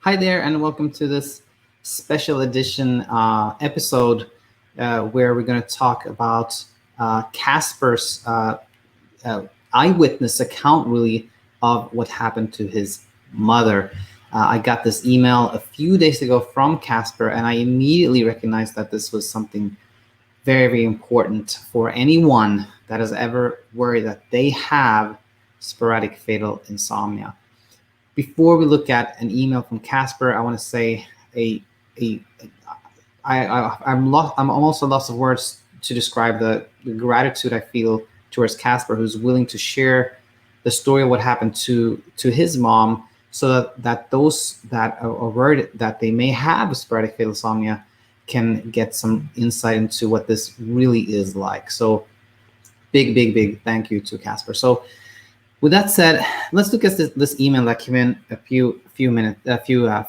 Hi there, and welcome to this special edition episode where we're going to talk about Kasper's uh, eyewitness account, really, of what happened to his mother. I got this email a few days ago from Kasper, and I immediately recognized that this was something very, very important for anyone that has ever worried that they have sporadic fatal insomnia. Before we look at an email from Kasper, I want to say a a I'm lost. I'm almost at loss of words to describe the gratitude I feel towards Kasper, who's willing to share the story of what happened to his mom, so that those that are worried that they may have sporadic fatal insomnia can get some insight into what this really is like. So big thank you to Kasper. So with that said, let's look at this email that came in a few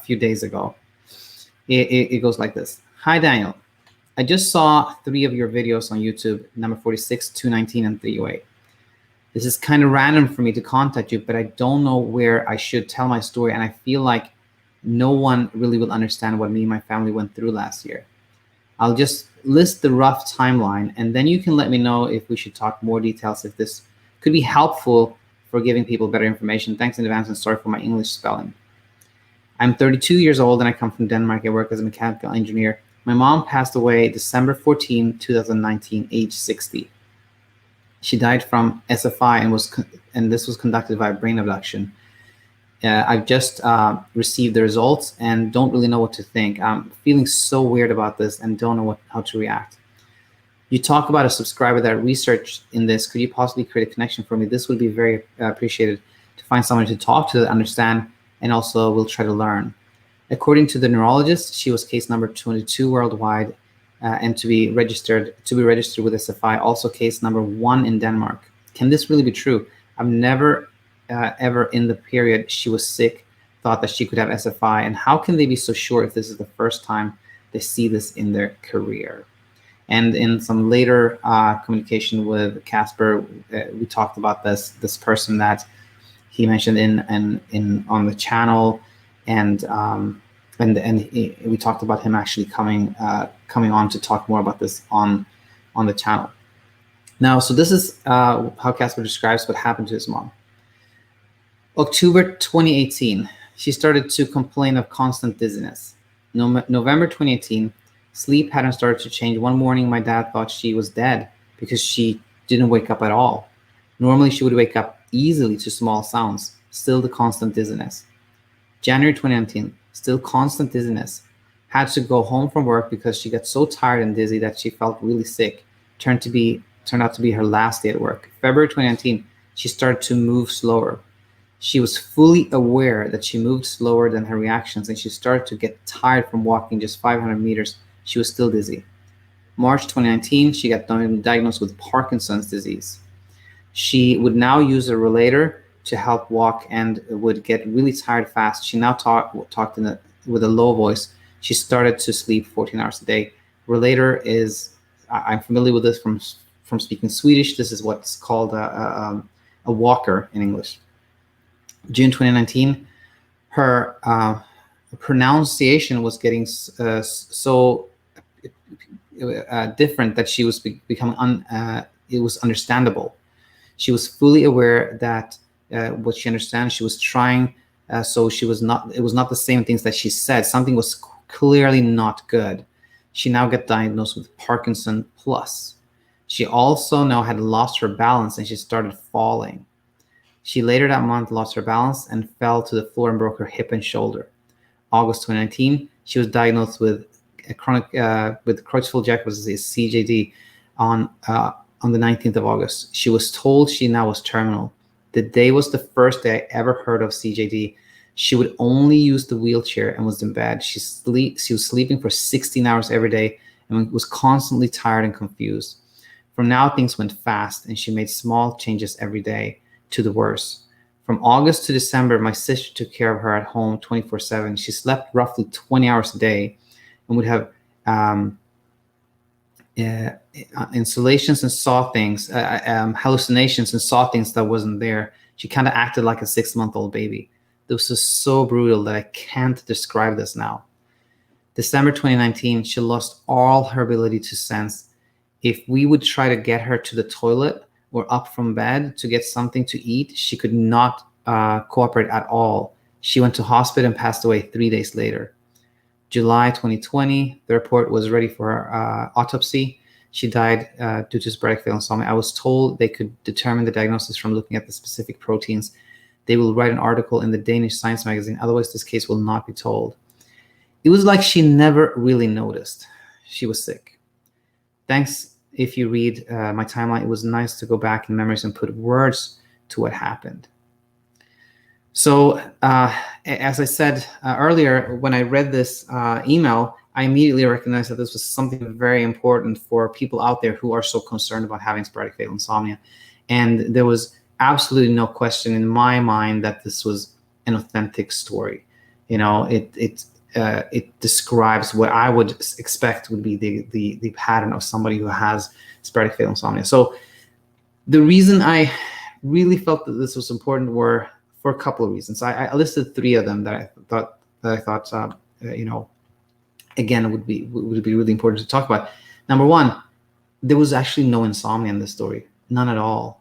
days ago. It goes like this. Hi, Daniel. I just saw 3 of your videos on YouTube, number 46, 219, and 308. This is kind of random for me to contact you, but I don't know where I should tell my story, and I feel like no one really will understand what me and my family went through last year. I'll just list the rough timeline, and then you can let me know if we should talk more details, if this could be helpful for giving people better information. Thanks in advance, and sorry for my English spelling. I'm 32 years old and I come from Denmark. I work as a mechanical engineer. My mom passed away December 14, 2019, age 60. She died from SFI and this was conducted by brain abduction. I've just received the results and don't really know what to think. I'm feeling so weird about this and don't know how to react. You talk about a subscriber that researched in this. Could you possibly create a connection for me? This would be very appreciated, to find someone to talk to, understand, and also we'll try to learn. According to the neurologist, she was case number 22 worldwide, and to be registered with SFI, also case number 1 in Denmark. Can this really be true? I've never ever in the period she was sick thought that she could have SFI, and how can they be so sure if this is the first time they see this in their career? And in some later communication with Kasper, we talked about this person that he mentioned in on the channel, and we talked about him actually coming on to talk more about this on the channel. Now, so this is how Kasper describes what happened to his mom. October 2018, she started to complain of constant dizziness. November 2018. Sleep pattern started to change. One morning, my dad thought she was dead because she didn't wake up at all. Normally, she would wake up easily to small sounds. Still the constant dizziness. January 2019, still constant dizziness. Had to go home from work because she got so tired and dizzy that she felt really sick. Turned out to be her last day at work. February 2019, she started to move slower. She was fully aware that she moved slower than her reactions, and she started to get tired from walking just 500 meters. She was still dizzy. March 2019, she got diagnosed with Parkinson's disease. She would now use a relator to help walk and would get really tired fast. She now talked with a low voice. She started to sleep 14 hours a day. Relator is, I'm familiar with this from speaking Swedish. This is what's called a walker in English. June 2019, her pronunciation was getting so different that she was becoming it was understandable. She was fully aware that what she understands, she was trying, so it was not the same things that she said. Something was clearly not good. She now got diagnosed with Parkinson plus. She also now had lost her balance and she started falling. She later that month lost her balance and fell to the floor and broke her hip and shoulder. August 2019, she was diagnosed with chronic with Creutzfeldt-Jakob disease, CJD, on the 19th of August. She was told she now was terminal. The day was the first day I ever heard of CJD. She would only use the wheelchair and was in bed. She was sleeping for 16 hours every day and was constantly tired and confused. From now, things went fast, and she made small changes every day to the worse. From August to December, my sister took care of her at home 24/7. She slept roughly 20 hours a day and would have installations and saw things, hallucinations and saw things that wasn't there. She kind of acted like a 6-month-old baby. This was so brutal that I can't describe this now. December 2019, she lost all her ability to sense. If we would try to get her to the toilet or up from bed to get something to eat, she could not cooperate at all. She went to hospital and passed away 3 days later. July 2020, the report was ready for her autopsy. She died due to sporadic fatal insomnia. I was told they could determine the diagnosis from looking at the specific proteins. They will write an article in the Danish Science magazine. Otherwise, this case will not be told. It was like she never really noticed she was sick. Thanks. If you read my timeline, it was nice to go back in memories and put words to what happened. So as I said earlier, when I read this email, I immediately recognized that this was something very important for people out there who are so concerned about having sporadic fatal insomnia. And there was absolutely no question in my mind that this was an authentic story. You know, it describes what I would expect would be the pattern of somebody who has sporadic fatal insomnia. So the reason I really felt that this was important were for a couple of reasons. I listed 3 of them that I thought you know, again would be really important to talk about. Number 1, there was actually no insomnia in this story, none at all.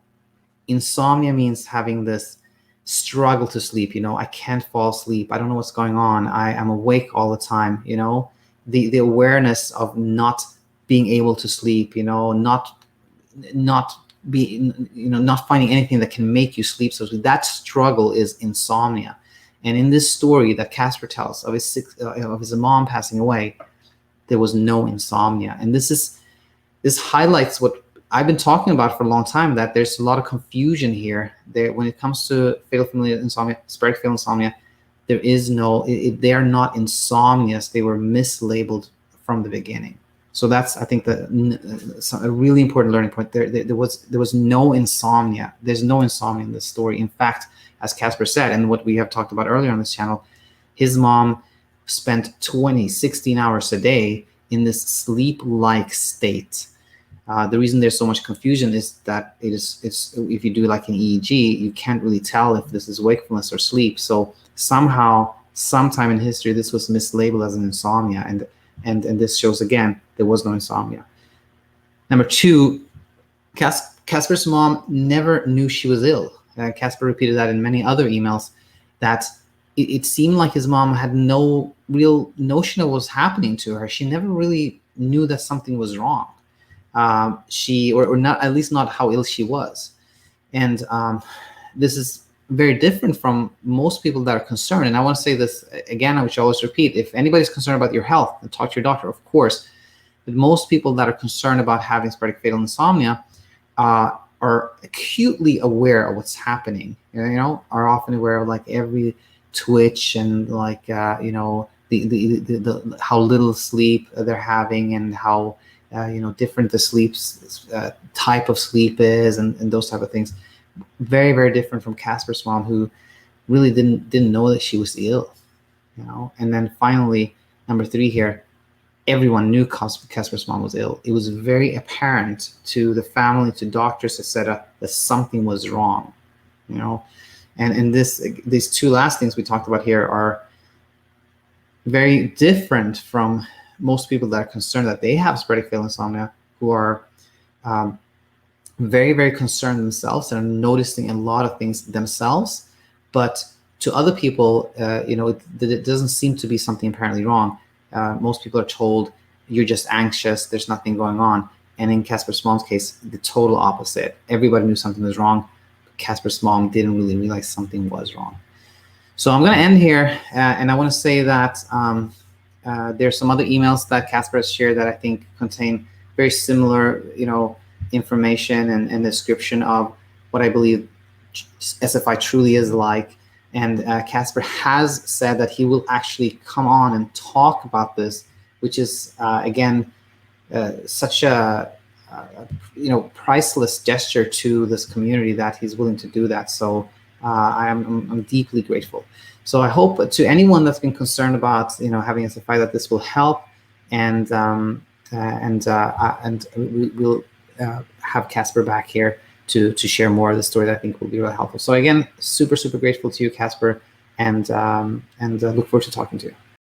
Insomnia means having this struggle to sleep. You know, I can't fall asleep. I don't know what's going on. I am awake all the time. You know, the awareness of not being able to sleep. You know, not finding anything that can make you sleep. So that struggle is insomnia. And in this story that Kasper tells of his mom passing away, there was no insomnia. And this highlights what I've been talking about for a long time, that there's a lot of confusion here. When it comes to fatal familial insomnia, sporadic fatal insomnia, there is no, they are not insomnias. They were mislabeled from the beginning. So that's, I think, a really important learning point. There was no insomnia. There's no insomnia in this story. In fact, as Kasper said, and what we have talked about earlier on this channel, his mom spent 16 hours a day in this sleep-like state. The reason there's so much confusion is that it's if you do like an EEG, you can't really tell if this is wakefulness or sleep. So somehow, sometime in history, this was mislabeled as an insomnia, and this shows again there was no insomnia. Number 2, Kasper's mom never knew she was ill. Kasper repeated that in many other emails, that it seemed like his mom had no real notion of what was happening to her. She never really knew that something was wrong. Or not, at least not how ill she was. And this is very different from most people that are concerned. And I want to say this again, which I always repeat: if anybody's concerned about your health, then talk to your doctor, of course. But most people that are concerned about having sporadic fatal insomnia are acutely aware of what's happening. You know, are often aware of like every twitch and like you know, the how little sleep they're having, and how you know, different the sleep type of sleep is, and those type of things. Very, very different from Kasper's mom, who really didn't know that she was ill, you know. And then finally, number 3 here, everyone knew Kasper's mom was ill. It was very apparent to the family, to doctors, etc., that something was wrong, you know. And these 2 last things we talked about here are very different from most people that are concerned that they have sporadic fatal insomnia, who are very, very concerned themselves and are noticing a lot of things themselves. But to other people, you know, it doesn't seem to be something apparently wrong. Most people are told, you're just anxious, there's nothing going on. And in Kasper's mom's case, the total opposite. Everybody knew something was wrong. Kasper's mom didn't really realize something was wrong. So I'm going to end here, and I want to say that there's some other emails that Kasper has shared that I think contain very similar, you know, information and description of what I believe SFI truly is like. And Kasper has said that he will actually come on and talk about this, which is again such a you know, priceless gesture to this community that he's willing to do that. So I'm deeply grateful. So I hope to anyone that's been concerned about, you know, having SFI, that this will help, and we'll have Kasper back here to share more of the story that I think will be really helpful. So again, super, super grateful to you, Kasper, and look forward to talking to you.